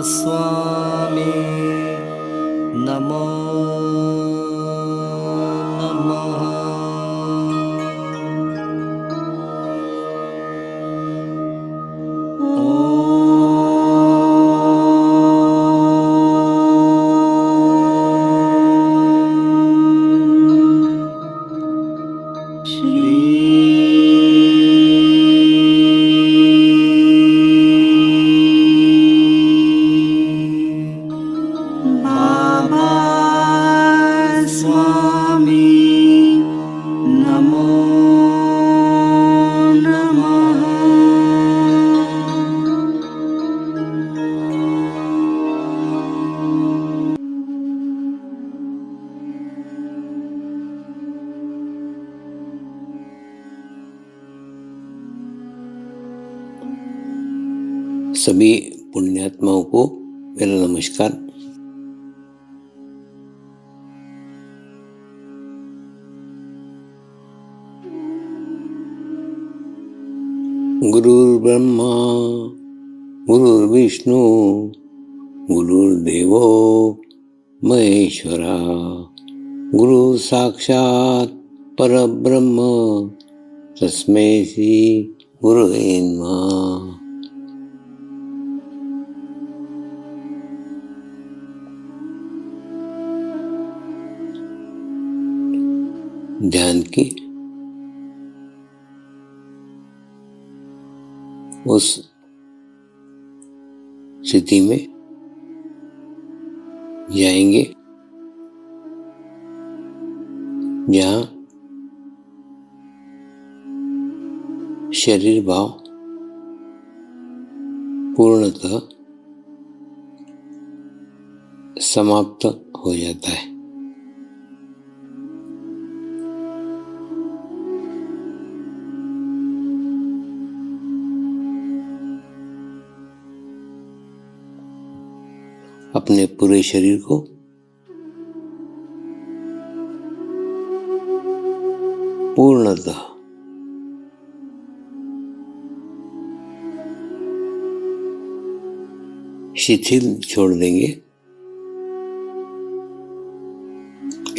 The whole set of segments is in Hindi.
स्वामी नमो नमः। बाबा स्वामी नमो नमः। सभी पुण्यात्माओं को मेरा नमस्कार। गुरुर्ब्रह्मा गुरुर्विष्णु गुरुर्देवो महेश्वरा गुरु साक्षात परब्रह्म तस्मै श्री गुरुवे नमः। ध्यान की उस स्थिति में जाएंगे जहाँ शरीर भाव पूर्णतः समाप्त हो जाता है। अपने पूरे शरीर को पूर्णतः शिथिल छोड़ देंगे,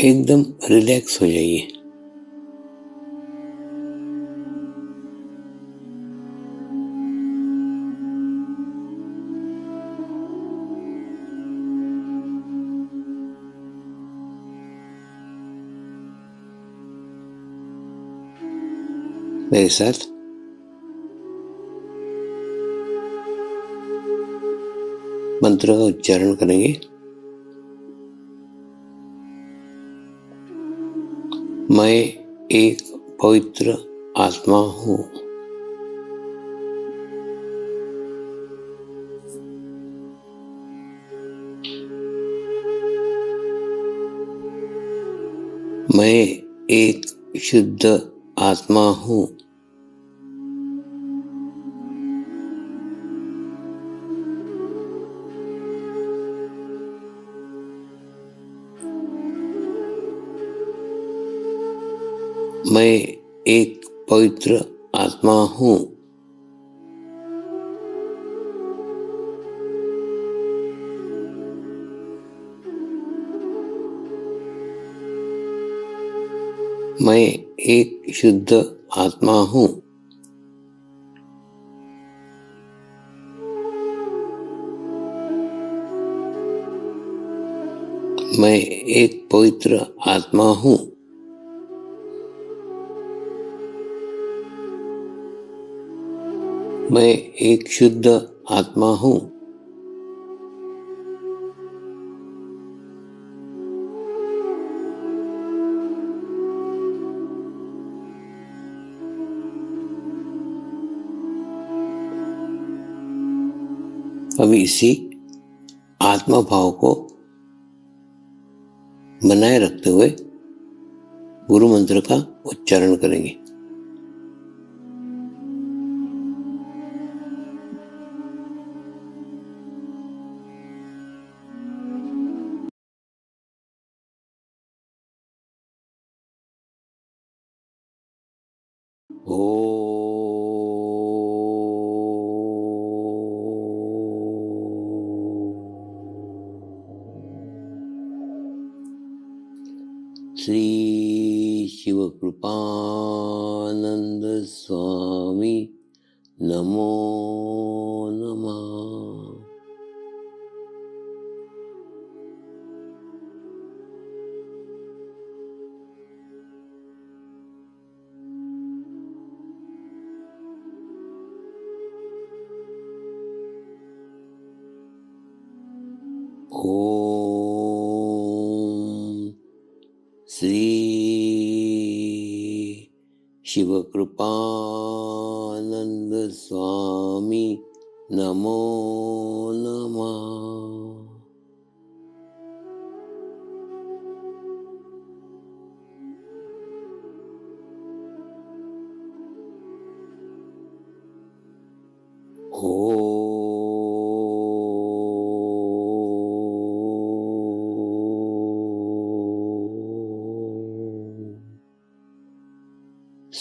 एकदम रिलैक्स हो जाइए। मेरे साथ मंत्र का उच्चारण करेंगे। मैं एक पवित्र आत्मा हूँ। मैं एक शुद्ध आत्मा हूँ। मैं एक पवित्र आत्मा हूँ। मैं एक शुद्ध आत्मा हूँ। मैं एक पवित्र आत्मा हूँ। मैं एक शुद्ध आत्मा हूँ। अभी इसी आत्मा भाव को बनाए रखते हुए गुरु मंत्र का उच्चारण करेंगे। श्री शिवकृपानंद स्वामी नमो नमः। ओम श्री शिवकृपानंद स्वामी नमो नमः।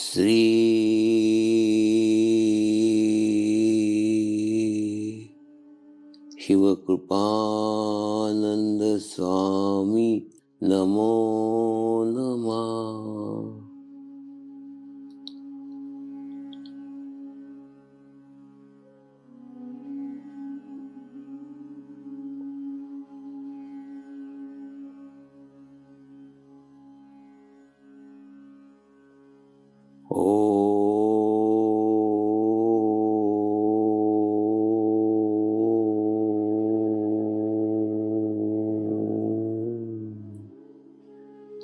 श्री शिवकृपानंद स्वामी नमो नमः।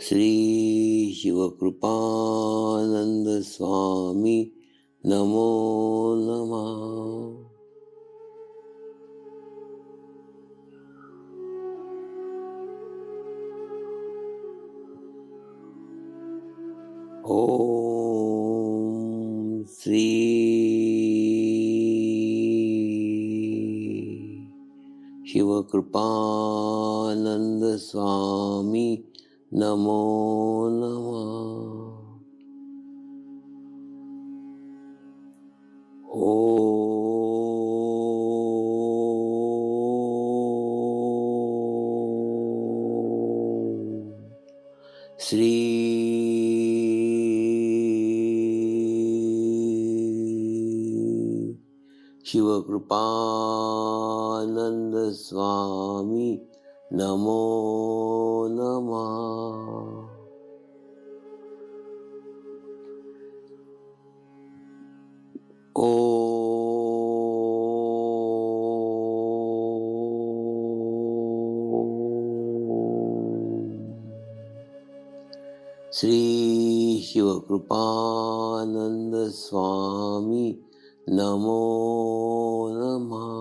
श्री शिवकृपानंद स्वामी नमो नमः। ओम श्री शिवकृपानंद स्वामी नमो नमः। श्री शिवकृपानंद स्वामी नमो नमः। श्री शिवकृपानंद स्वामी नमो नमः।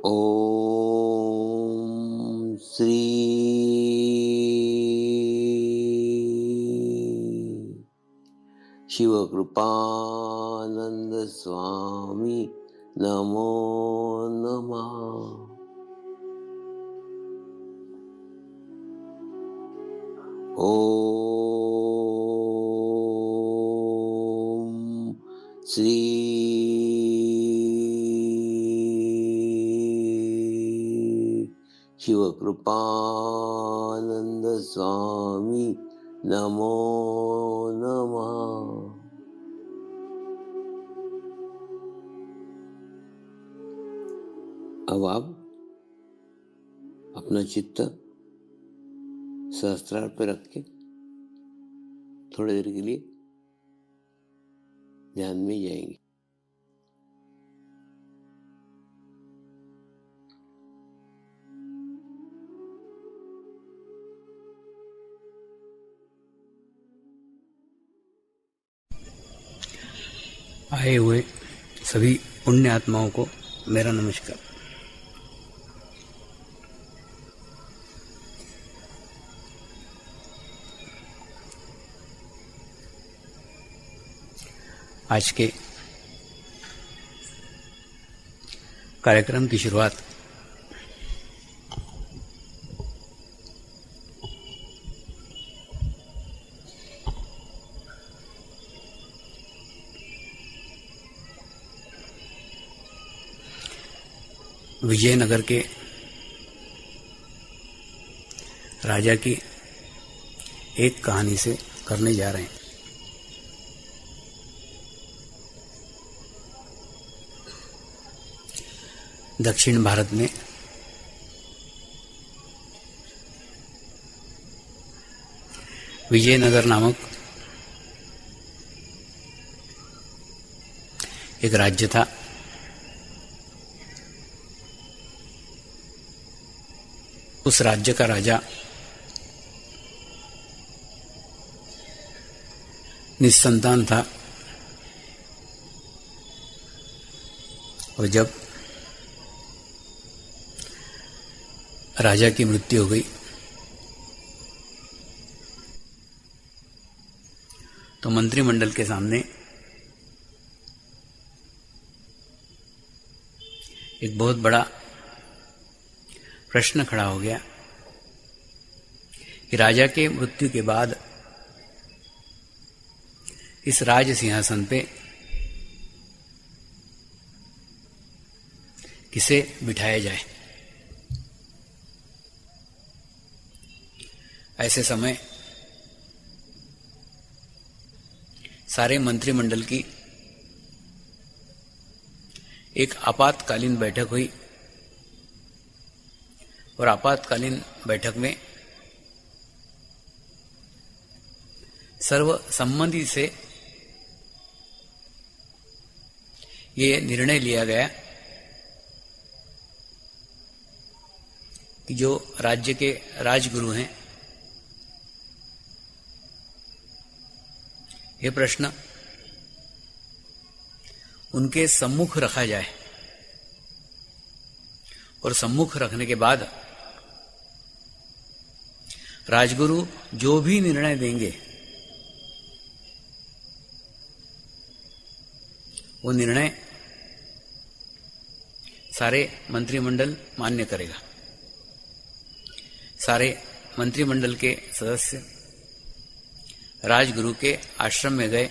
ओम श्री शिवकृपानंद स्वामी नमो नमः। ओम श्री शिवकृपानंद स्वामी नमो नमः। अब आप अपना चित्त सहस्त्रार पर रख के थोड़ी देर के लिए ध्यान में जाएंगे। आए हुए सभी पुण्य आत्माओं को मेरा नमस्कार। आज के कार्यक्रम की शुरुआत विजयनगर के राजा की एक कहानी से करने जा रहे हैं। दक्षिण भारत में विजयनगर नामक एक राज्य था। उस राज्य का राजा निस्संतान था और जब राजा की मृत्यु हो गई तो मंत्रिमंडल के सामने एक बहुत बड़ा प्रश्न खड़ा हो गया कि राजा के मृत्यु के बाद इस राज सिंहासन पे किसे बिठाया जाए। ऐसे समय सारे मंत्रिमंडल की एक आपातकालीन बैठक हुई और आपातकालीन बैठक में सर्वसम्मति से ये निर्णय लिया गया कि जो राज्य के राजगुरु हैं, ये प्रश्न उनके सम्मुख रखा जाए और सम्मुख रखने के बाद राजगुरु जो भी निर्णय देंगे वो निर्णय सारे मंत्रिमंडल मान्य करेगा। सारे मंत्रिमंडल के सदस्य राजगुरु के आश्रम में गए,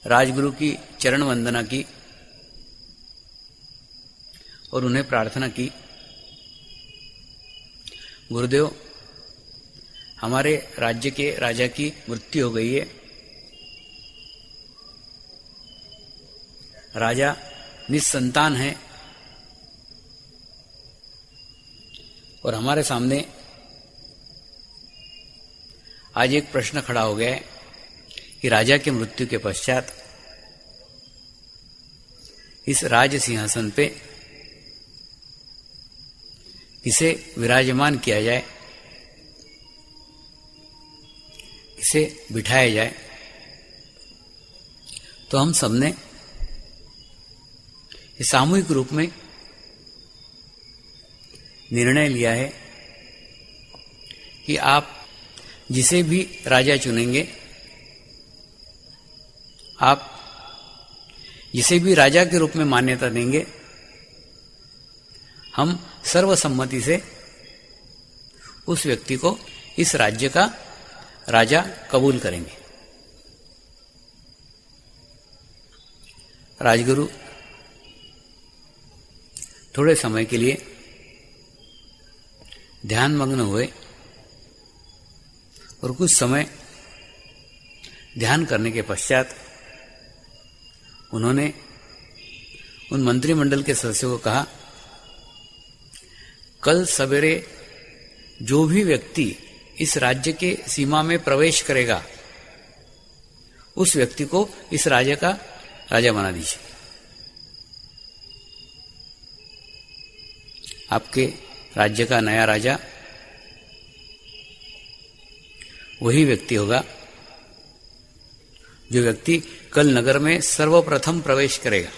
राजगुरु की चरण वंदना की और उन्हें प्रार्थना की, गुरुदेव हमारे राज्य के राजा की मृत्यु हो गई है, राजा निस्संतान है और हमारे सामने आज एक प्रश्न खड़ा हो गया है कि राजा के मृत्यु के पश्चात इस राज सिंहासन पे किसे विराजमान किया जाए, किसे बिठाया जाए। तो हम सबने सामूहिक रूप में निर्णय लिया है कि आप जिसे भी राजा चुनेंगे, आप जिसे भी राजा के रूप में मान्यता देंगे, हम सर्वसम्मति से उस व्यक्ति को इस राज्य का राजा कबूल करेंगे। राजगुरु थोड़े समय के लिए ध्यानमग्न हुए और कुछ समय ध्यान करने के पश्चात उन्होंने उन मंत्रिमंडल के सदस्यों को कहा, कल सवेरे जो भी व्यक्ति इस राज्य के सीमा में प्रवेश करेगा उस व्यक्ति को इस राज्य का राजा बना दीजिए। आपके राज्य का नया राजा वही व्यक्ति होगा जो व्यक्ति कल नगर में सर्वप्रथम प्रवेश करेगा।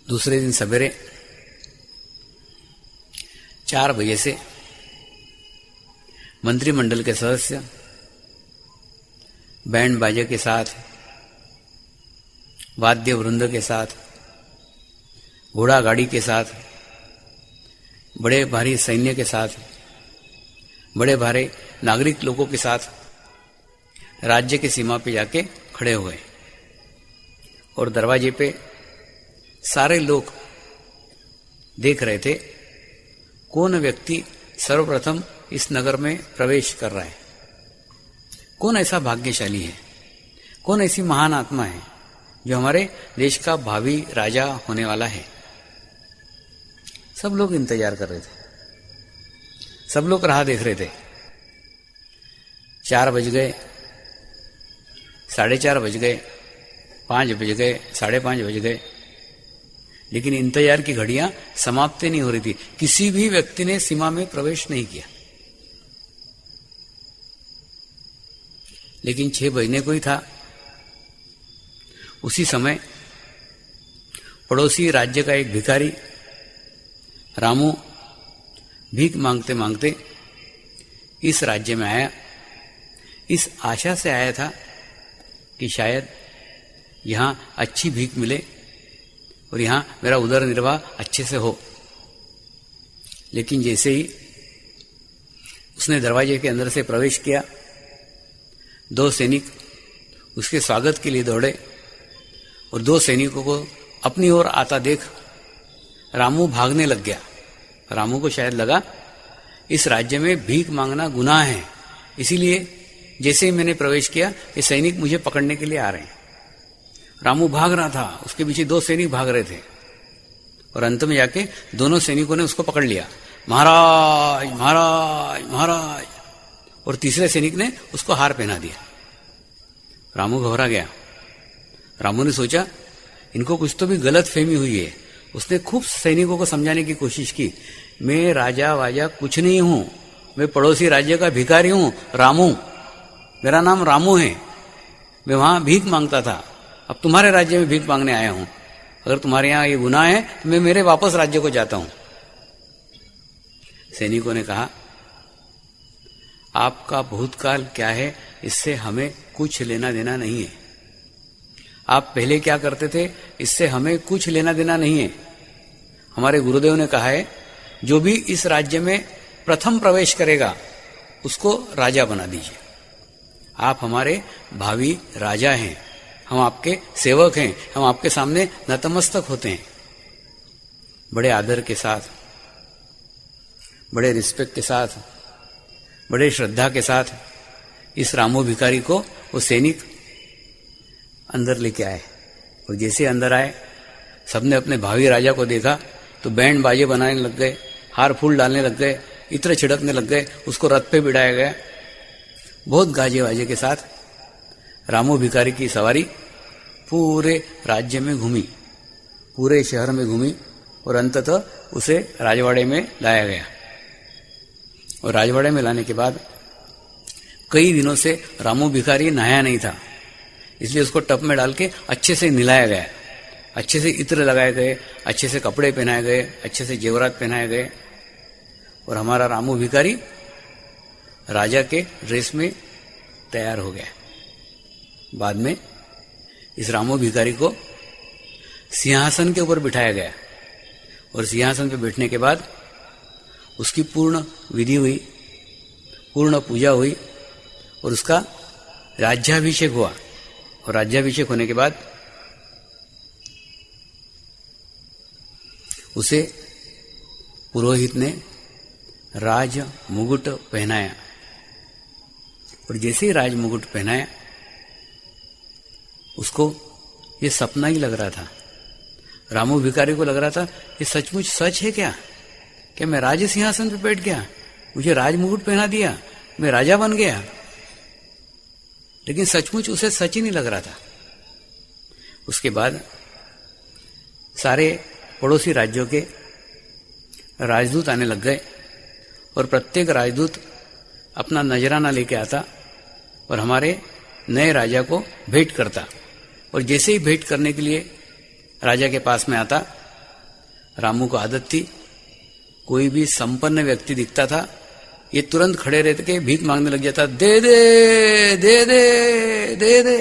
दूसरे दिन सवेरे 4 बजे से मंत्रिमंडल के सदस्य बैंड बाजे के साथ, वाद्य वृंद के साथ, घोड़ा गाड़ी के साथ, बड़े भारी सैन्य के साथ, बड़े भारी नागरिक लोगों के साथ राज्य की सीमा पे जाके खड़े हो गए और दरवाजे पे सारे लोग देख रहे थे कौन व्यक्ति सर्वप्रथम इस नगर में प्रवेश कर रहा है, कौन ऐसा भाग्यशाली है, कौन ऐसी महान आत्मा है जो हमारे देश का भावी राजा होने वाला है। सब लोग इंतजार कर रहे थे, सब लोग राह देख रहे थे। 4 बज गए, 4:30 बज गए, 5 बज गए, 5:30 बज गए, लेकिन इंतजार की घड़ियां समाप्त नहीं हो रही थी। किसी भी व्यक्ति ने सीमा में प्रवेश नहीं किया। लेकिन 6 बजने को ही था। उसी समय पड़ोसी राज्य का एक भिखारी रामू भीख मांगते मांगते इस राज्य में आया। इस आशा से आया था कि शायद यहां अच्छी भीख मिले और यहां मेरा उदर निर्वाह अच्छे से हो। लेकिन जैसे ही उसने दरवाजे के अंदर से प्रवेश किया, 2 सैनिक उसके स्वागत के लिए दौड़े और 2 सैनिकों को अपनी ओर आता देख रामू भागने लग गया। रामू को शायद लगा इस राज्य में भीख मांगना गुनाह है, इसीलिए जैसे ही मैंने प्रवेश किया ये सैनिक मुझे पकड़ने के लिए आ रहे हैं। रामू भाग रहा था, उसके पीछे 2 सैनिक भाग रहे थे और अंत में जाके दोनों सैनिकों ने उसको पकड़ लिया। महाराज महाराज महाराज, और तीसरे सैनिक ने उसको हार पहना दिया। रामू घबरा गया। रामू ने सोचा इनको कुछ तो भी गलत फहमी हुई है। उसने खूब सैनिकों को समझाने की कोशिश की, मैं राजा वाजा कुछ नहीं हूं, मैं पड़ोसी राज्य का भिखारी हूं, रामू, मेरा नाम रामू है, मैं वहां भीख मांगता था, अब तुम्हारे राज्य में भीख मांगने आया हूं, अगर तुम्हारे यहां ये गुनाह है तो मैं मेरे वापस राज्य को जाता हूं। सैनिकों ने कहा आपका भूतकाल क्या है इससे हमें कुछ लेना देना नहीं है, आप पहले क्या करते थे इससे हमें कुछ लेना देना नहीं है। हमारे गुरुदेव ने कहा है जो भी इस राज्य में प्रथम प्रवेश करेगा उसको राजा बना दीजिए। आप हमारे भावी राजा हैं, हम आपके सेवक हैं, हम आपके सामने नतमस्तक होते हैं। बड़े आदर के साथ, बड़े रिस्पेक्ट के साथ, बड़े श्रद्धा के साथ इस रामू भिखारी को वो सैनिक अंदर लेके आए। और जैसे अंदर आए सबने अपने भावी राजा को देखा तो बैंड बाजे बनाने लग गए, हार फूल डालने लग गए, इत्र छिड़कने लग गए, उसको रथ पे बिठाया गया। बहुत गाजे वाजे के साथ रामू भिखारी की सवारी पूरे राज्य में घूमी, पूरे शहर में घूमी और अंततः उसे राजवाड़े में लाया गया। और राजवाड़े में लाने के बाद कई दिनों से रामू भिखारी नहाया नहीं था, इसलिए उसको टब में डाल के अच्छे से नहलाया गया, अच्छे से इत्र लगाए गए, अच्छे से कपड़े पहनाए गए, अच्छे से जेवरात पहनाए गए। और हमारा रामू भिखारी राजा के ड्रेस में तैयार हो गया। बाद में इस रामू भिखारी को सिंहासन के ऊपर बिठाया गया और सिंहासन पे बैठने के बाद उसकी पूर्ण विधि हुई, पूर्ण पूजा हुई और उसका राज्याभिषेक हुआ। और राज्याभिषेक होने के बाद उसे पुरोहित ने राज मुकुट पहनाया। और जैसे ही राज मुकुट पहनाया उसको ये सपना ही लग रहा था। रामू भिखारी को लग रहा था ये सचमुच सच है क्या मैं राज सिंहासन पे बैठ गया, मुझे राज मुकुट पहना दिया, मैं राजा बन गया। लेकिन सचमुच उसे सच ही नहीं लग रहा था। उसके बाद सारे पड़ोसी राज्यों के राजदूत आने लग गए और प्रत्येक राजदूत अपना नजराना लेके आता और हमारे नए राजा को भेंट करता। और जैसे ही भेंट करने के लिए राजा के पास में आता, रामू को आदत थी कोई भी संपन्न व्यक्ति दिखता था ये तुरंत खड़े रहते के भीख मांगने लग जाता, दे दे दे दे दे दे।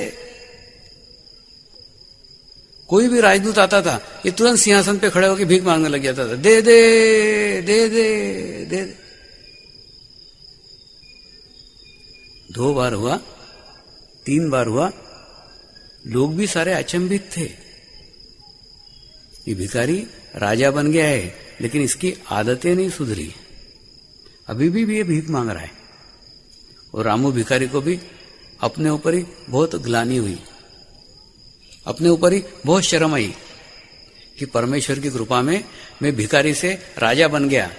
कोई भी राजदूत आता था ये तुरंत सिंहासन पे खड़े होकर भीख मांगने लग जाता था, दे दे दे दे दे दे। 2 बार हुआ, 3 बार हुआ, लोग भी सारे अचंभित थे ये भिखारी राजा बन गया है, लेकिन इसकी आदतें नहीं सुधरी, अभी भी ये भीख मांग रहा है। और रामू भिखारी को भी अपने ऊपर ही बहुत ग्लानि हुई, अपने ऊपर ही बहुत शर्म आई कि परमेश्वर की कृपा में मैं भिखारी से राजा बन गया,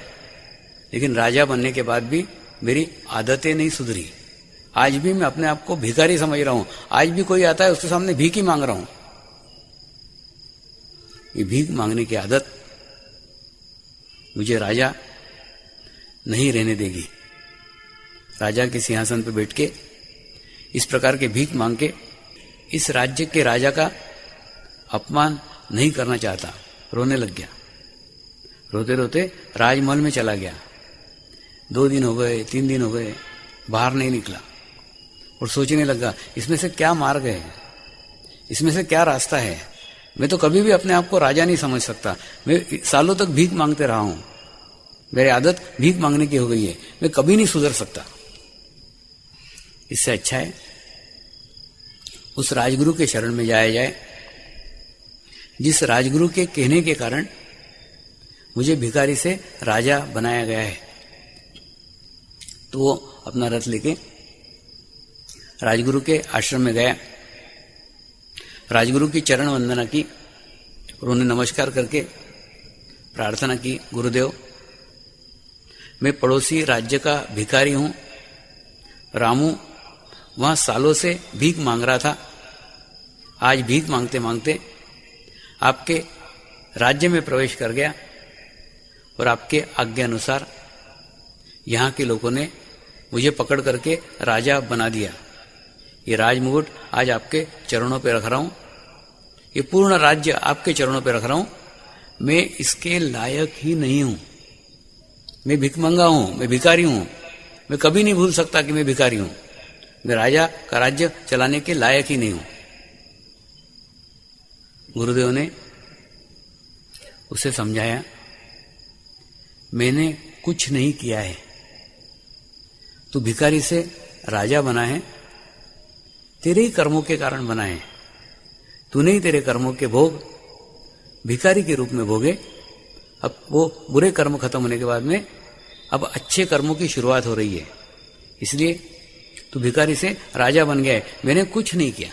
लेकिन राजा बनने के बाद भी मेरी आदतें नहीं सुधरी। आज भी मैं अपने आप को भिखारी समझ रहा हूं, आज भी कोई आता है उसके सामने भीख ही मांग रहा हूं। ये भीख मांगने की आदत मुझे राजा नहीं रहने देगी। राजा के सिंहासन पर बैठ के इस प्रकार के भीख मांग के इस राज्य के राजा का अपमान नहीं करना चाहता। रोने लग गया, रोते रोते राजमहल में चला गया। 2 दिन हो गए, 3 दिन हो गए, बाहर नहीं निकला और सोचने लगा इसमें से क्या मार्ग है, इसमें से क्या रास्ता है। मैं तो कभी भी अपने आप को राजा नहीं समझ सकता, मैं सालों तक भीख मांगते रहा हूं, मेरी आदत भीख मांगने की हो गई है, मैं कभी नहीं सुधर सकता। इससे अच्छा है उस राजगुरु के शरण में जाया जाए जिस राजगुरु के कहने के कारण मुझे भिखारी से राजा बनाया गया है। तो वो अपना रथ लेके राजगुरु के आश्रम में गया, राजगुरु की चरण वंदना की और उन्हें नमस्कार करके प्रार्थना की, गुरुदेव मैं पड़ोसी राज्य का भिखारी हूं, रामू वहां सालों से भीख मांग रहा था, आज भीख मांगते मांगते आपके राज्य में प्रवेश कर गया और आपके आज्ञा अनुसार यहाँ के लोगों ने मुझे पकड़ करके राजा बना दिया। ये राजमुकुट आज आपके चरणों पे रख रहा हूं, ये पूर्ण राज्य आपके चरणों पे रख रहा हूं, मैं इसके लायक ही नहीं हूं, मैं भिखमंगा हूं, मैं भिखारी हूं, मैं कभी नहीं भूल सकता कि मैं भिखारी हूं, मैं राजा का राज्य चलाने के लायक ही नहीं हूं। गुरुदेव ने उसे समझाया मैंने कुछ नहीं किया है, तू भिखारी से राजा बना है, तेरे ही कर्मों के कारण बना है, तूने ही तेरे कर्मों के भोग भिखारी के रूप में भोगे। अब वो बुरे कर्म खत्म होने के बाद में अब अच्छे कर्मों की शुरुआत हो रही है, इसलिए तू भिखारी से राजा बन गया है, मैंने कुछ नहीं किया,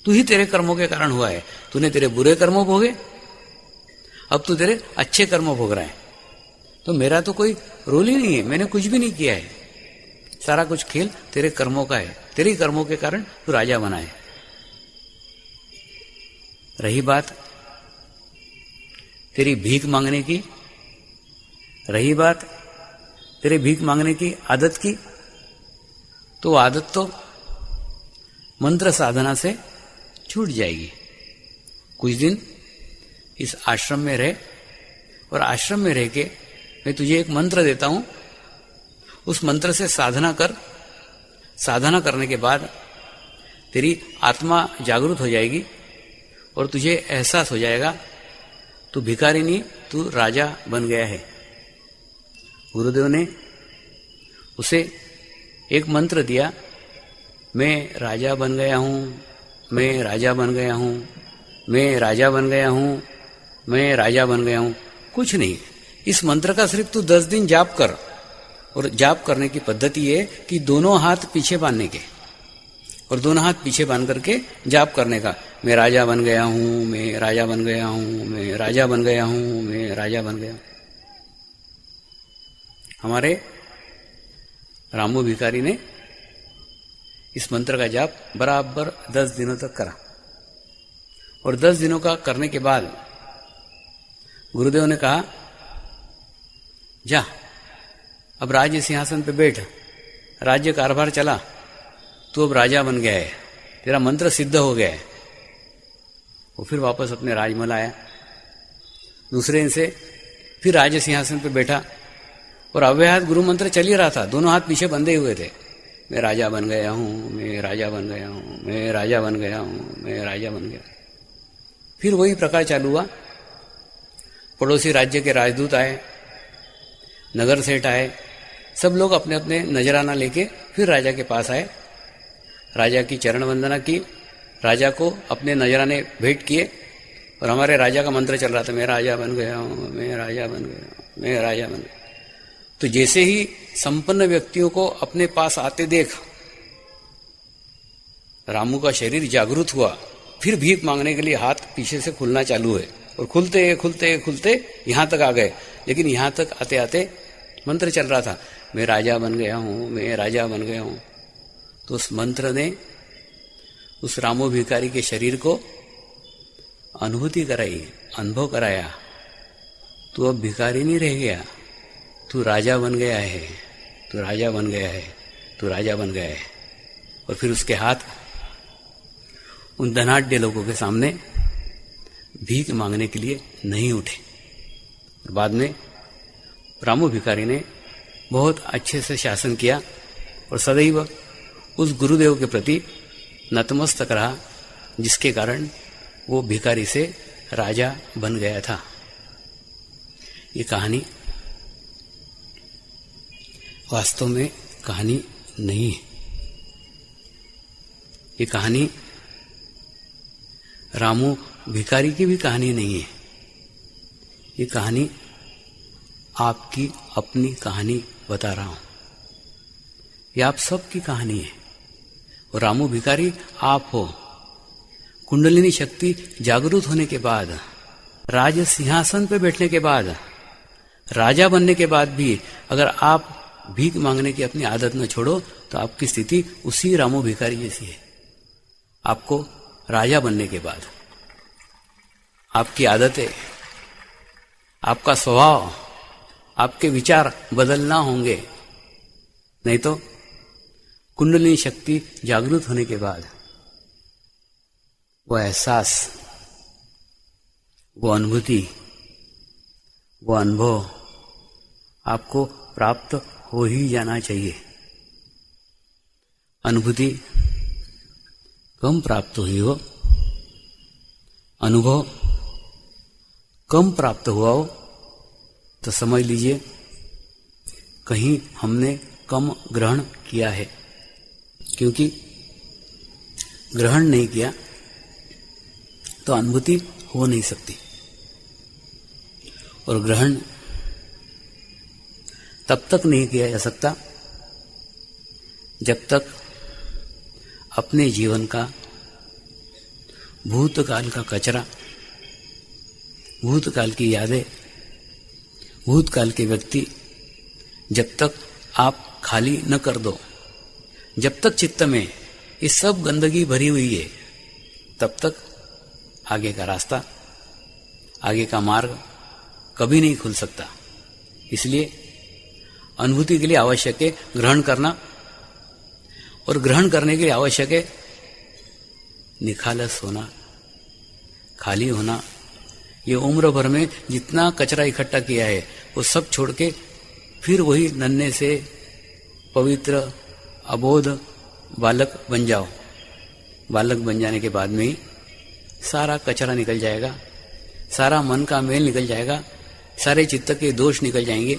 तू ही तेरे कर्मों के कारण हुआ है, तूने तेरे बुरे कर्मों भोगे, अब तू तेरे अच्छे कर्मों भोग रहा है, तो मेरा तो कोई रोल ही नहीं है, मैंने कुछ भी नहीं किया है, सारा कुछ खेल तेरे कर्मों का है, तेरे ही कर्मों के कारण तू राजा बना है। रही बात तेरी भीख मांगने की, रही बात तेरे भीख मांगने की आदत की, तो आदत तो मंत्र साधना से छूट जाएगी। कुछ दिन इस आश्रम में रह और आश्रम में रह के मैं तुझे एक मंत्र देता हूं, उस मंत्र से साधना कर, साधना करने के बाद तेरी आत्मा जागृत हो जाएगी और तुझे एहसास हो जाएगा तू भिखारी नहीं, तू राजा बन गया है। गुरुदेव ने उसे एक मंत्र दिया, मैं राजा बन गया हूं, मैं राजा बन गया हूं, मैं राजा बन गया हूं, मैं राजा बन गया हूं। कुछ नहीं, इस मंत्र का सिर्फ तू 10 दिन जाप कर, और जाप करने की पद्धति है कि दोनों हाथ पीछे बांधने के और दोनों हाथ पीछे बांध करके जाप करने का, मैं राजा बन गया हूं, मैं राजा बन गया हूं, मैं राजा बन गया हूं, मैं राजा बन गया हूं। हमारे रामू भिखारी ने इस मंत्र का जाप बराबर 10 दिनों तक करा और 10 दिनों का करने के बाद गुरुदेव ने कहा जा अब राज्य सिंहासन पे बैठ, राज्य कारभार चला, तू अब राजा बन गया है, तेरा मंत्र सिद्ध हो गया है। वो फिर वापस अपने राजमहल आया, दूसरे दिन से फिर राज्य सिंहासन पे बैठा और अव्याहत गुरु मंत्र चल ही रहा था, दोनों हाथ पीछे बंधे हुए थे, मैं राजा बन गया हूं, मैं राजा बन गया हूं, मैं राजा बन गया हूं, मैं राजा बन गया। फिर वही प्रकार चालू हुआ, पड़ोसी राज्य के राजदूत आए, नगर सेठ आए, सब लोग अपने अपने नजराना लेके फिर राजा के पास आए, राजा की चरण वंदना की, राजा को अपने नजराने भेंट किए और हमारे राजा का मंत्र चल रहा था, मैं राजा बन गया हूं, मैं राजा बन गया हूं, मैं राजा बन गया। तो जैसे ही संपन्न व्यक्तियों को अपने पास आते देख रामू का शरीर जागृत हुआ, फिर भीख मांगने के लिए हाथ पीछे से खुलना चालू है और खुलते खुलते खुलते यहां तक आ गए। लेकिन यहां तक आते आते मंत्र चल रहा था, मैं राजा बन गया हूं, मैं राजा बन गया हूं। तो उस मंत्र ने उस रामू भिखारी के शरीर को अनुभूति कराई, अनुभव कराया। तू अब भिखारी नहीं रह गया, तू राजा बन गया है, तू राजा बन गया है, तू राजा बन गया है। और फिर उसके हाथ उन धनाढ्य लोगों के सामने भीख मांगने के लिए नहीं उठे। और बाद में रामू भिखारी ने बहुत अच्छे से शासन किया और सदैव उस गुरुदेव के प्रति नतमस्तक रहा, जिसके कारण वो भिखारी से राजा बन गया था। ये कहानी वास्तव में कहानी नहीं है। ये कहानी रामू भिखारी की भी कहानी नहीं है। ये कहानी आपकी अपनी कहानी बता रहा हूं। ये आप सबकी कहानी है। और रामू भिखारी आप हो। कुंडलिनी शक्ति जागरूक होने के बाद, राज सिंहासन पे बैठने के बाद, राजा बनने के बाद भी अगर आप भीख मांगने की अपनी आदत न छोड़ो तो आपकी स्थिति उसी रामू भिखारी जैसी है। आपको राजा बनने के बाद आपकी आदतें, आपका स्वभाव, आपके विचार बदलना होंगे। नहीं तो कुंडलिनी शक्ति जागृत होने के बाद वो एहसास, वो अनुभूति, वो अनुभव आपको प्राप्त हो ही जाना चाहिए। अनुभूति कम प्राप्त हुई हो, अनुभव कम प्राप्त हुआ हो, तो समझ लीजिए कहीं हमने कम ग्रहण किया है। क्योंकि ग्रहण नहीं किया तो अनुभूति हो नहीं सकती। और ग्रहण तब तक नहीं किया जा सकता जब तक अपने जीवन का भूतकाल का कचरा, भूतकाल की यादें, भूतकाल के व्यक्ति जब तक आप खाली न कर दो, जब तक चित्त में ये सब गंदगी भरी हुई है, तब तक आगे का रास्ता, आगे का मार्ग कभी नहीं खुल सकता। इसलिए अनुभूति के लिए आवश्यक है ग्रहण करना, और ग्रहण करने के लिए आवश्यक है निखालस होना, खाली होना। ये उम्र भर में जितना कचरा इकट्ठा किया है वो सब छोड़ के फिर वही नन्हे से पवित्र अबोध बालक बन जाओ। बालक बन जाने के बाद में ही सारा कचरा निकल जाएगा, सारा मन का मेल निकल जाएगा, सारे चित्त के दोष निकल जाएंगे।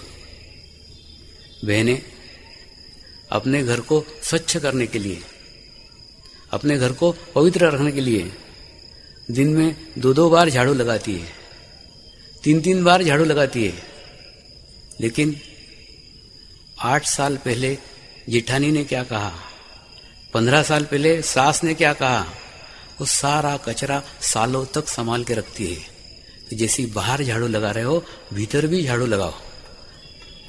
बहनें अपने घर को स्वच्छ करने के लिए, अपने घर को पवित्र रखने के लिए दिन में 2-2 बार झाड़ू लगाती है, 3-3 बार झाड़ू लगाती है। लेकिन 8 साल पहले जेठानी ने क्या कहा, 15 साल पहले सास ने क्या कहा, वो सारा कचरा सालों तक संभाल के रखती है। तो जैसे बाहर झाड़ू लगा रहे हो, भीतर भी झाड़ू लगाओ।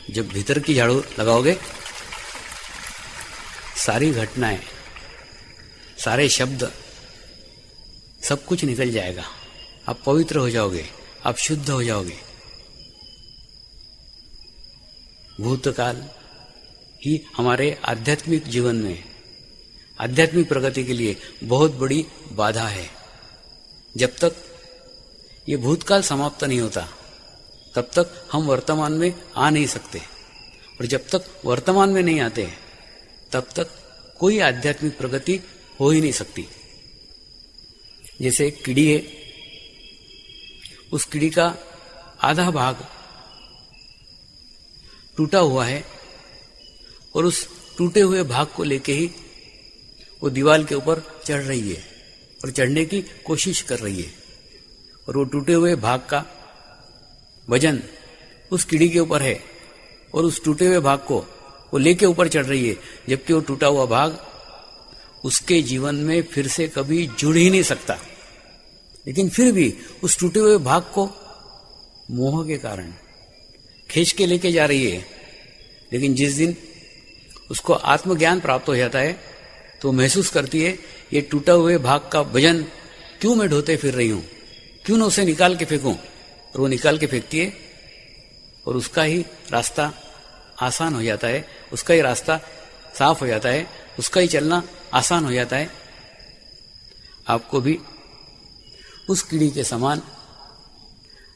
जब भीतर की झाड़ू लगाओगे, सारी घटनाएं, सारे शब्द, सब कुछ निकल जाएगा। आप पवित्र हो जाओगे, आप शुद्ध हो जाओगे। भूतकाल ही हमारे आध्यात्मिक जीवन में, आध्यात्मिक प्रगति के लिए बहुत बड़ी बाधा है। जब तक ये भूतकाल समाप्त नहीं होता, तब तक हम वर्तमान में आ नहीं सकते। और जब तक वर्तमान में नहीं आते, तब तक कोई आध्यात्मिक प्रगति हो ही नहीं सकती। जैसे एक कीड़ी है, उस कीड़ी का आधा भाग टूटा हुआ है और उस टूटे हुए भाग को लेके ही वो दीवार के ऊपर चढ़ रही है और चढ़ने की कोशिश कर रही है। और वो टूटे हुए भाग का वजन उस कीड़ी के ऊपर है और उस टूटे हुए भाग को वो लेके ऊपर चढ़ रही है, जबकि वो टूटा हुआ भाग उसके जीवन में फिर से कभी जुड़ ही नहीं सकता। लेकिन फिर भी उस टूटे हुए भाग को मोह के कारण खींच के लेके जा रही है। लेकिन जिस दिन उसको आत्मज्ञान प्राप्त हो जाता है तो महसूस करती है ये टूटा हुए भाग का वजन क्यों मैं ढोते फिर रही हूं, क्यों ना उसे निकाल के फेंकूं। और वो निकाल के फेंकती है और उसका ही रास्ता आसान हो जाता है, उसका ही रास्ता साफ हो जाता है, उसका ही चलना आसान हो जाता है। आपको भी उस कीड़ी के समान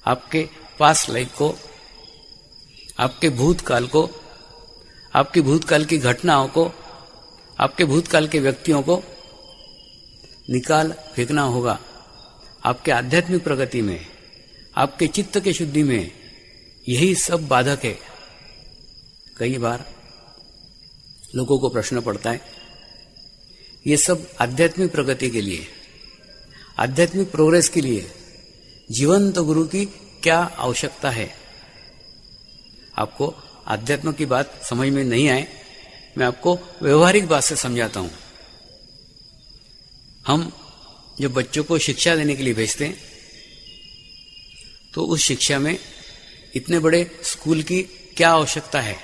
आपके पास्ट लाइफ को, आपके भूतकाल को, आपके भूतकाल की घटनाओं को, आपके भूतकाल के व्यक्तियों को निकाल फेंकना होगा। आपके आध्यात्मिक प्रगति में, आपके चित्त के शुद्धि में यही सब बाधक है। कई बार लोगों को प्रश्न पड़ता है, ये सब आध्यात्मिक प्रगति के लिए, आध्यात्मिक प्रोग्रेस के लिए जीवंत गुरु की क्या आवश्यकता है। आपको आध्यात्म की बात समझ में नहीं आए, मैं आपको व्यवहारिक बात से समझाता हूं। हम जब बच्चों को शिक्षा देने के लिए भेजते हैं तो उस शिक्षा में इतने बड़े स्कूल की क्या आवश्यकता है,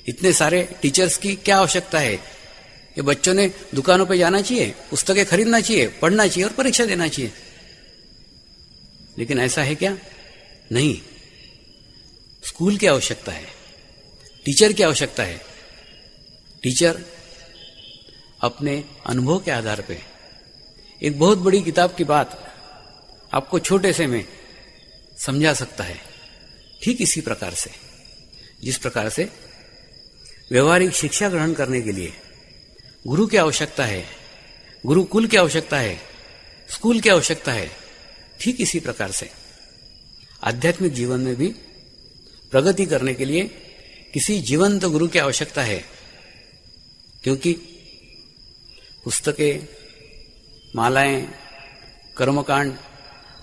इतने सारे टीचर्स की क्या आवश्यकता है। ये बच्चों ने दुकानों पे जाना चाहिए, पुस्तकें खरीदना चाहिए, पढ़ना चाहिए और परीक्षा देना चाहिए। लेकिन ऐसा है क्या? नहीं। स्कूल की आवश्यकता है, टीचर की आवश्यकता है। टीचर अपने अनुभव के आधार पे एक बहुत बड़ी किताब की बात आपको छोटे से में समझा सकता है। ठीक इसी प्रकार से, जिस प्रकार से व्यवहारिक शिक्षा ग्रहण करने के लिए गुरु की आवश्यकता है, गुरुकुल की आवश्यकता है, स्कूल की आवश्यकता है, ठीक इसी प्रकार से आध्यात्मिक जीवन में भी प्रगति करने के लिए किसी जीवंत गुरु की आवश्यकता है। क्योंकि पुस्तकें, मालाएं, कर्मकांड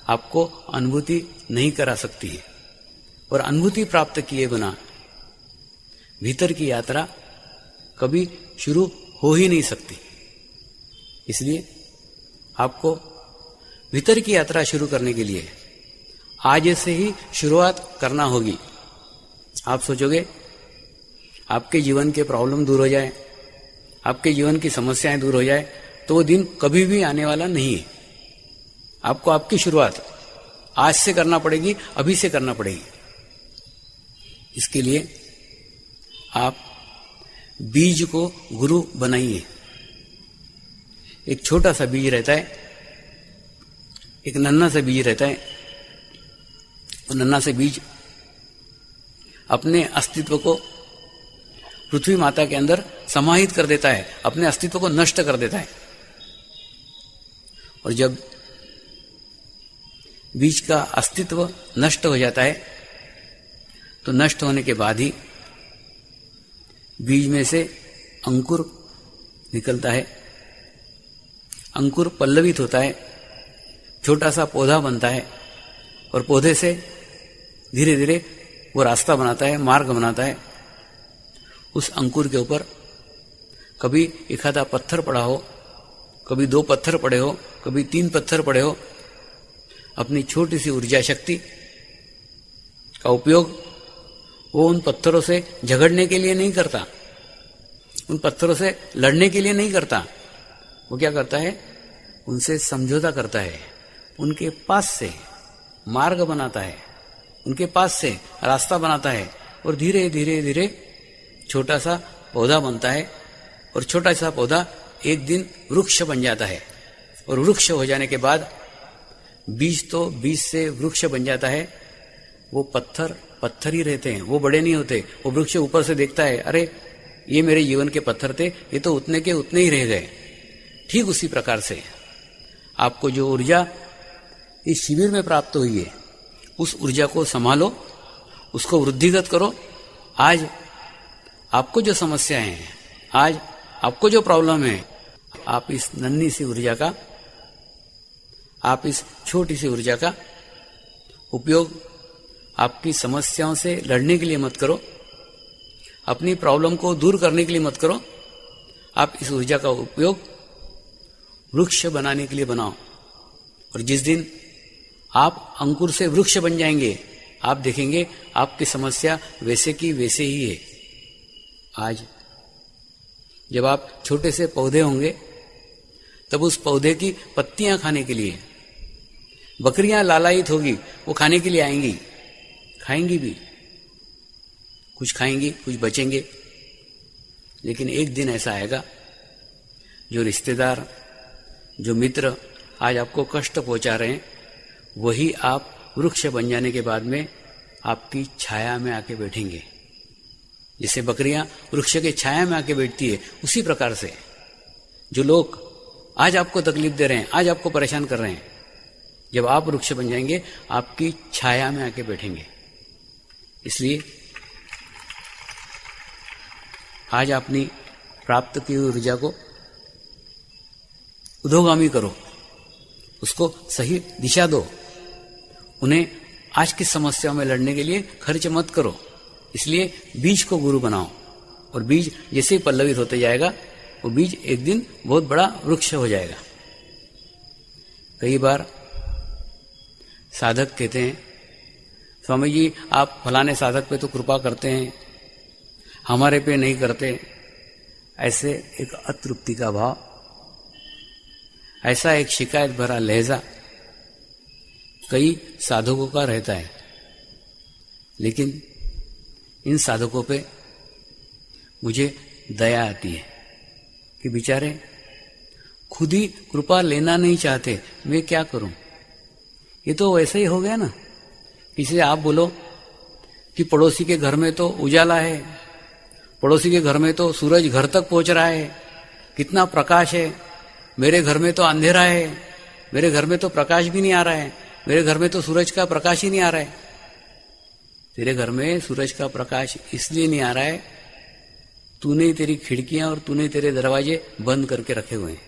आपको अनुभूति नहीं करा सकती है और अनुभूति प्राप्त किए बिना भीतर की यात्रा कभी शुरू हो ही नहीं सकती। इसलिए आपको भीतर की यात्रा शुरू करने के लिए आज से ही शुरुआत करना होगी। आप सोचोगे आपके जीवन के प्रॉब्लम दूर हो जाए, आपके जीवन की समस्याएं दूर हो जाए, तो वो दिन कभी भी आने वाला नहीं है। आपको आपकी शुरुआत आज से करना पड़ेगी, अभी से करना पड़ेगी। इसके लिए आप बीज को गुरु बनाइए। एक छोटा सा बीज रहता है, एक नन्हा सा बीज रहता है। वो नन्हा सा बीज अपने अस्तित्व को पृथ्वी माता के अंदर समाहित कर देता है, अपने अस्तित्व को नष्ट कर देता है। और जब बीज का अस्तित्व नष्ट हो जाता है तो नष्ट होने के बाद ही बीज में से अंकुर निकलता है। अंकुर पल्लवित होता है, छोटा सा पौधा बनता है और पौधे से धीरे धीरे वो रास्ता बनाता है, मार्ग बनाता है। उस अंकुर के ऊपर कभी एक आधा पत्थर पड़ा हो, कभी 2 पत्थर पड़े हो, कभी 3 पत्थर पड़े हो। अपनी छोटी सी ऊर्जा शक्ति का उपयोग वो उन पत्थरों से झगड़ने के लिए नहीं करता, उन पत्थरों से लड़ने के लिए नहीं करता। वो क्या करता है? उनसे समझौता करता है, उनके पास से मार्ग बनाता है, उनके पास से रास्ता बनाता है और धीरे धीरे धीरे छोटा सा पौधा बनता है। और छोटा सा पौधा एक दिन वृक्ष बन जाता है और वृक्ष हो जाने के बाद बीज तो बीज से वृक्ष बन जाता है। वो पत्थर पत्थर ही रहते हैं, वो बड़े नहीं होते। वो वृक्ष ऊपर से देखता है, अरे ये मेरे जीवन के पत्थर थे, ये तो उतने के उतने ही रह गए। ठीक उसी प्रकार से आपको जो ऊर्जा इस शिविर में प्राप्त हुई है, उस ऊर्जा को संभालो, उसको वृद्धिगत करो। आज आपको जो समस्याएं हैं, आज आपको जो प्रॉब्लम है, आप इस नन्ही सी ऊर्जा का आप इस छोटी सी ऊर्जा का उपयोग आपकी समस्याओं से लड़ने के लिए मत करो, अपनी प्रॉब्लम को दूर करने के लिए मत करो। आप इस ऊर्जा का उपयोग वृक्ष बनाने के लिए बनाओ। और जिस दिन आप अंकुर से वृक्ष बन जाएंगे, आप देखेंगे आपकी समस्या वैसे की वैसे ही है। आज जब आप छोटे से पौधे होंगे, तब उस पौधे की पत्तियां खाने के लिए बकरियां लालायित होगी, वो खाने के लिए आएंगी, खाएंगी भी, कुछ खाएंगी, कुछ बचेंगे। लेकिन एक दिन ऐसा आएगा, जो रिश्तेदार, जो मित्र आज आपको कष्ट पहुंचा रहे हैं, वही आप वृक्ष बन जाने के बाद में आपकी छाया में आके बैठेंगे। जैसे बकरियां वृक्ष के छाया में आके बैठती है, उसी प्रकार से जो लोग आज आपको तकलीफ दे रहे हैं, आज आपको परेशान कर रहे हैं, जब आप वृक्ष बन जाएंगे, आपकी छाया में आके बैठेंगे। इसलिए आज अपनी प्राप्त की हुई ऊर्जा को उधोगामी करो, उसको सही दिशा दो। उन्हें आज की समस्याओं में लड़ने के लिए खर्च मत करो। इसलिए बीज को गुरु बनाओ, और बीज जैसे ही पल्लवित होते जाएगा, वो बीज एक दिन बहुत बड़ा वृक्ष हो जाएगा। कई बार साधक कहते हैं, स्वामी जी आप फलाने साधक पे तो कृपा करते हैं, हमारे पे नहीं करते। ऐसे एक अतृप्ति का भाव, ऐसा एक शिकायत भरा लहजा कई साधकों का रहता है। लेकिन इन साधकों पे मुझे दया आती है कि बेचारे खुद ही कृपा लेना नहीं चाहते, मैं क्या करूं। ये तो वैसे ही हो गया ना, किसी से आप बोलो कि पड़ोसी के घर में तो उजाला है, पड़ोसी के घर में तो सूरज घर तक पहुंच रहा है, कितना प्रकाश है, मेरे घर में तो अंधेरा है, मेरे घर में तो प्रकाश भी नहीं आ रहा है, मेरे घर में तो सूरज का प्रकाश ही नहीं आ रहा है। तेरे घर में सूरज का प्रकाश इसलिए नहीं आ रहा है, तूने तेरी खिड़कियां और तूने तेरे दरवाजे बंद करके रखे हुए हैं।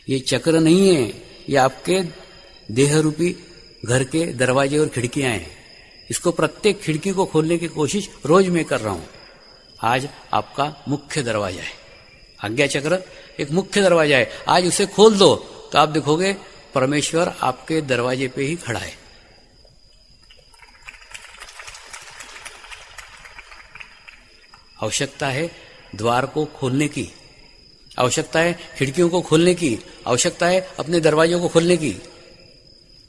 ये चक्र नहीं है, ये आपके देह रूपी घर के दरवाजे और खिड़कियां हैं। इसको प्रत्येक खिड़की को खोलने की कोशिश रोज मैं कर रहा हूं। आज आपका मुख्य दरवाजा है, आज्ञा चक्र एक मुख्य दरवाजा है। आज उसे खोल दो तो आप देखोगे परमेश्वर आपके दरवाजे पे ही खड़ा है। आवश्यकता है द्वार को खोलने की, आवश्यकता है खिड़कियों को खोलने की, आवश्यकता है अपने दरवाजों को खोलने की।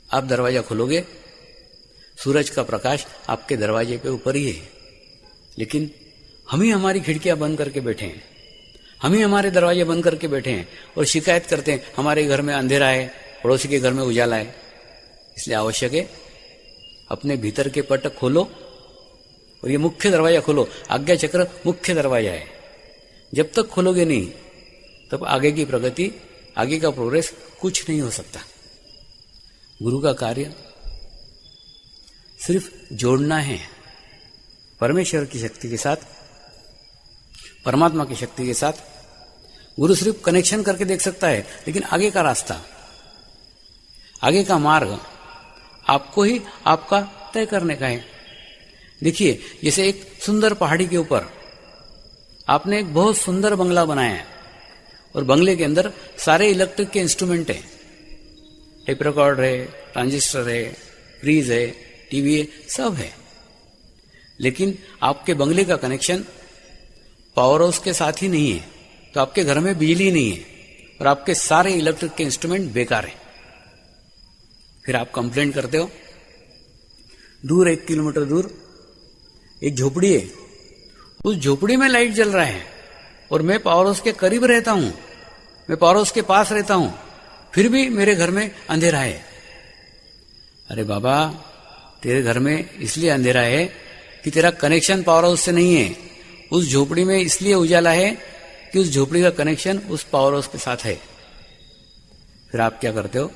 आप दरवाजा खोलोगे, सूरज का प्रकाश आपके दरवाजे पे ऊपर ही है। लेकिन हम ही हमारी खिड़कियां बंद करके बैठे हैं, हम ही हमारे दरवाजे बंद करके बैठे हैं और शिकायत करते हैं हमारे घर में अंधेरा है, पड़ोसी के घर में उजाला है। इसलिए आवश्यक है अपने भीतर के पट खोलो और ये मुख्य दरवाजा खोलो। आज्ञा चक्र मुख्य दरवाजा है। जब तक खोलोगे नहीं, तब आगे की प्रगति, आगे का प्रोग्रेस कुछ नहीं हो सकता। गुरु का कार्य सिर्फ जोड़ना है परमेश्वर की शक्ति के साथ, परमात्मा की शक्ति के साथ। गुरु सिर्फ कनेक्शन करके देख सकता है, लेकिन आगे का रास्ता, आगे का मार्ग आपको ही आपका तय करने का है। देखिए, जैसे एक सुंदर पहाड़ी के ऊपर आपने एक बहुत सुंदर बंगला बनाया है और बंगले के अंदर सारे इलेक्ट्रिक के इंस्ट्रूमेंट हैं, टेप रिकॉर्ड है, ट्रांजिस्टर है, फ्रीज है, टीवी है, सब है। लेकिन आपके बंगले का कनेक्शन पावर हाउस के साथ ही नहीं है, तो आपके घर में बिजली नहीं है और आपके सारे इलेक्ट्रिक के इंस्ट्रूमेंट बेकार हैं। फिर आप कंप्लेंट करते हो। दूर 1 किलोमीटर दूर एक झोपड़ी है, उस झोपड़ी में लाइट जल रहा है और मैं पावर हाउस के करीब रहता हूं, मैं पावर हाउस के पास रहता हूं, फिर भी मेरे घर में अंधेरा है। अरे बाबा, तेरे घर में इसलिए अंधेरा है कि तेरा कनेक्शन पावर हाउस से नहीं है। उस झोपड़ी में इसलिए उजाला है कि उस झोपड़ी का कनेक्शन उस पावर हाउस के साथ है। फिर आप क्या करते हो?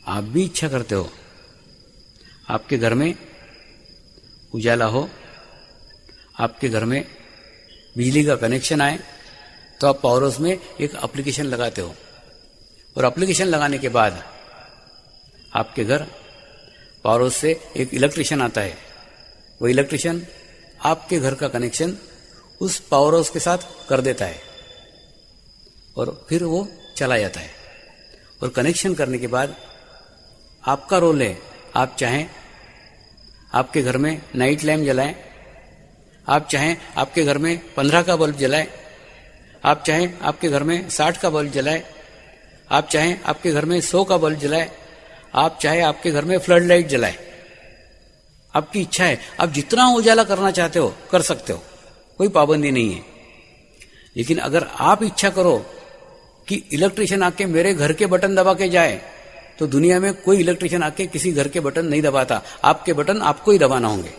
आप भी इच्छा करते हो आपके घर में उजाला हो, आपके घर में बिजली का कनेक्शन आए, तो आप पावर हाउस में एक एप्लीकेशन लगाते हो, और एप्लीकेशन लगाने के बाद आपके घर पावर हाउस से एक इलेक्ट्रिशियन आता है। वो इलेक्ट्रिशियन आपके घर का कनेक्शन उस पावर हाउस के साथ कर देता है और फिर वो चला जाता है। और कनेक्शन करने के बाद आपका रोल है, आप चाहें आपके घर में नाइट लैम्प जलाएं, आप चाहें आपके घर में 15 का बल्ब जलाएं, आप चाहें आपके घर में 60 का बल्ब जलाएं, आप चाहें आपके घर में 100 का बल्ब जलाएं, आप चाहे आपके घर में फ्लड लाइट जलाएं। आपकी इच्छा है, आप जितना उजाला करना चाहते हो कर सकते हो, कोई पाबंदी नहीं है। लेकिन अगर आप इच्छा करो कि इलेक्ट्रिशियन आके मेरे घर के बटन दबा के जाए, तो दुनिया में कोई इलेक्ट्रिशियन आके किसी घर के बटन नहीं दबाता, आपके बटन आपको ही दबाना होंगे।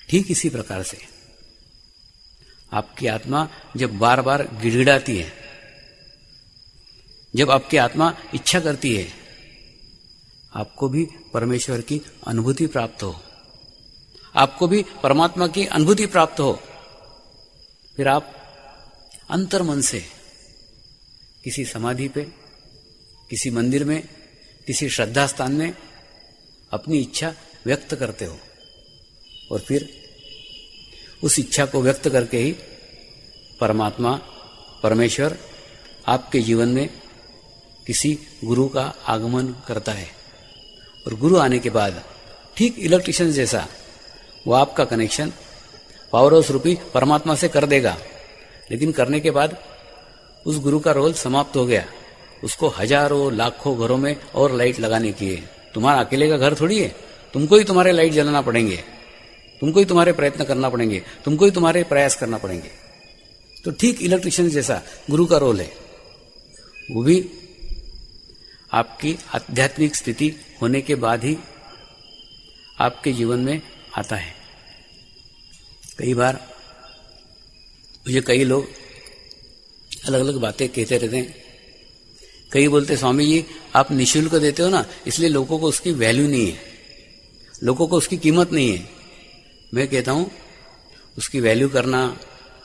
ठीक इसी प्रकार से आपकी आत्मा जब बार बार गिड़गिड़ाती है, जब आपकी आत्मा इच्छा करती है आपको भी परमेश्वर की अनुभूति प्राप्त हो, आपको भी परमात्मा की अनुभूति प्राप्त हो, फिर आप अंतर्मन से किसी समाधि पे, किसी मंदिर में, किसी श्रद्धा स्थान में अपनी इच्छा व्यक्त करते हो, और फिर उस इच्छा को व्यक्त करके ही परमात्मा, परमेश्वर आपके जीवन में किसी गुरु का आगमन करता है। और गुरु आने के बाद ठीक इलेक्ट्रिशियन जैसा वो आपका कनेक्शन पावर हाउस रूपी परमात्मा से कर देगा। लेकिन करने के बाद उस गुरु का रोल समाप्त हो गया, उसको हजारों लाखों घरों में और लाइट लगाने की है। तुम्हारा अकेले का घर थोड़ी है, तुमको ही तुम्हारे लाइट जलाना पड़ेंगे, तुमको ही तुम्हारे प्रयत्न करना पड़ेंगे, तुमको ही तुम्हारे प्रयास करना पड़ेंगे। तो ठीक इलेक्ट्रिशियन जैसा गुरु का रोल है, वो भी आपकी आध्यात्मिक स्थिति होने के बाद ही आपके जीवन में आता है। कई बार मुझे कई लोग अलग अलग बातें कहते रहते हैं। कई बोलते स्वामी जी आप निःशुल्क देते हो ना, इसलिए लोगों को उसकी वैल्यू नहीं है, लोगों को उसकी कीमत नहीं है। मैं कहता हूं उसकी वैल्यू करना,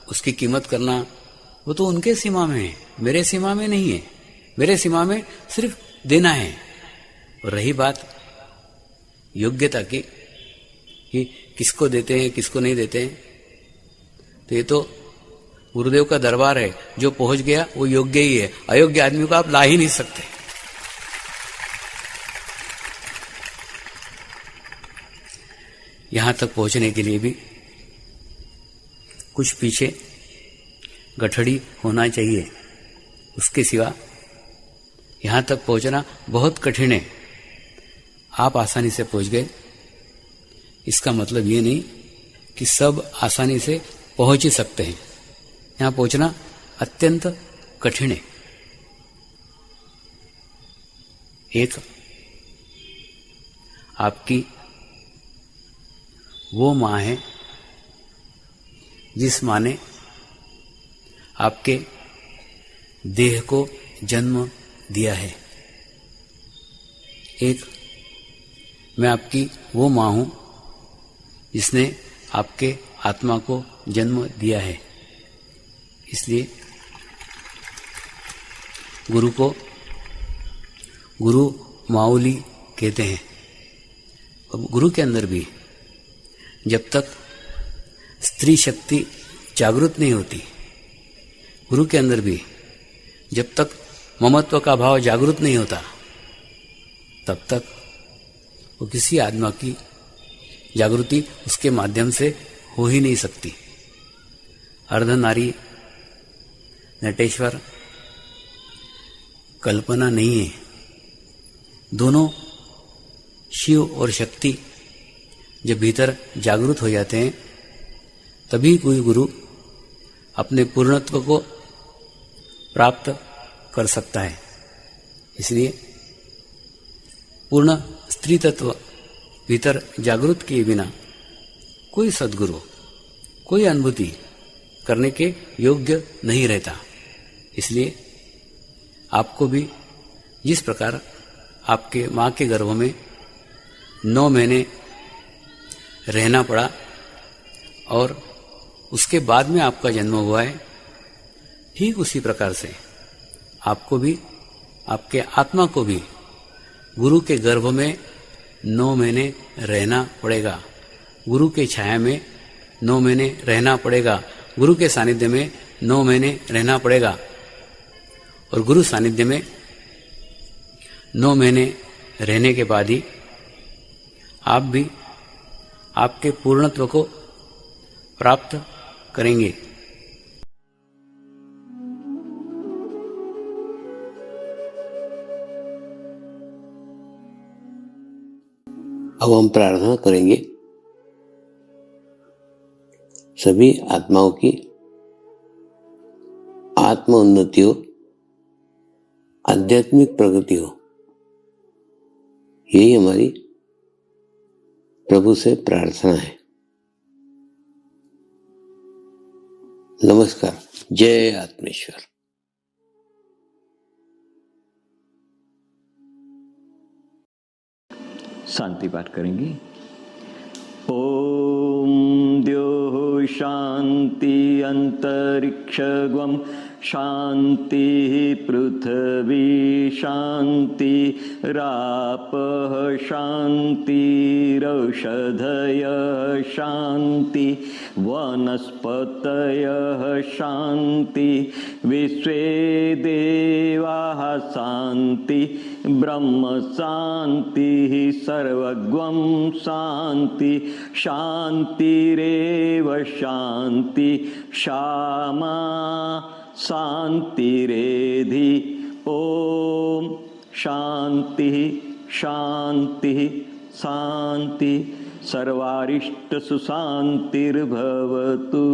उसकी कीमत करना वो तो उनके सीमा में है, मेरे सीमा में नहीं है। मेरे सीमा में सिर्फ देना है। और रही बात योग्यता की कि किसको देते हैं किसको नहीं देते हैं, तो ये तो गुरुदेव का दरबार है, जो पहुंच गया वो योग्य ही है, अयोग्य आदमी को आप ला ही नहीं सकते। यहां तक पहुंचने के लिए भी कुछ पीछे गठड़ी होना चाहिए, उसके सिवा यहां तक पहुंचना बहुत कठिन है। आप आसानी से पहुंच गए, इसका मतलब ये नहीं कि सब आसानी से पहुंच ही सकते हैं। यहां पहुंचना अत्यंत कठिन है। एक आपकी वो मां है जिस मां ने आपके देह को जन्म दिया है। एक मैं आपकी वो मां हूं जिसने आपके आत्मा को जन्म दिया है। इसलिए गुरु को गुरु माऊली कहते हैं। अब गुरु के अंदर भी जब तक स्त्री शक्ति जागृत नहीं होती, गुरु के अंदर भी जब तक ममत्व का भाव जागृत नहीं होता, तब तक वो किसी आत्मा की जागृति उसके माध्यम से हो ही नहीं सकती। अर्धनारी नटेश्वर कल्पना नहीं है। दोनों शिव और शक्ति जब भीतर जागृत हो जाते हैं, तभी कोई गुरु अपने पूर्णत्व को प्राप्त कर सकता है। इसलिए पूर्ण स्त्री तत्व भीतर जागृत किए बिना कोई सद्गुरु, कोई अनुभूति करने के योग्य नहीं रहता। इसलिए आपको भी जिस प्रकार आपके मां के गर्भ में 9 महीने रहना पड़ा और उसके बाद में आपका जन्म हुआ है, ठीक उसी प्रकार से आपको भी, आपके आत्मा को भी गुरु के गर्भ में 9 महीने रहना पड़ेगा, गुरु के छाया में 9 महीने रहना पड़ेगा, गुरु के सानिध्य में 9 महीने रहना पड़ेगा। और गुरु सानिध्य में 9 महीने रहने के बाद ही आप भी आपके पूर्णत्व को प्राप्त करेंगे। अब हम प्रार्थना करेंगे सभी आत्माओं की आत्म उन्नति हो, आध्यात्मिक प्रगति हो। यही हमारी प्रभु से प्रार्थना है। नमस्कार। जय आत्मेश्वर। शांति पाठ करेंगे। ओम द्योः शांति अंतरिक्षगम शांति पृथ्वी शांति रापः शांतिरौषधयः शांति वनस्पतयः शांति विश्वे देवाः शांति ब्रह्म शांति सर्वगं शांति शांतिरेव शांति क्षमा शांतिरेधि। ओम शांति शांति शांति सर्वारिष्ट सुशांतिर्भवतु।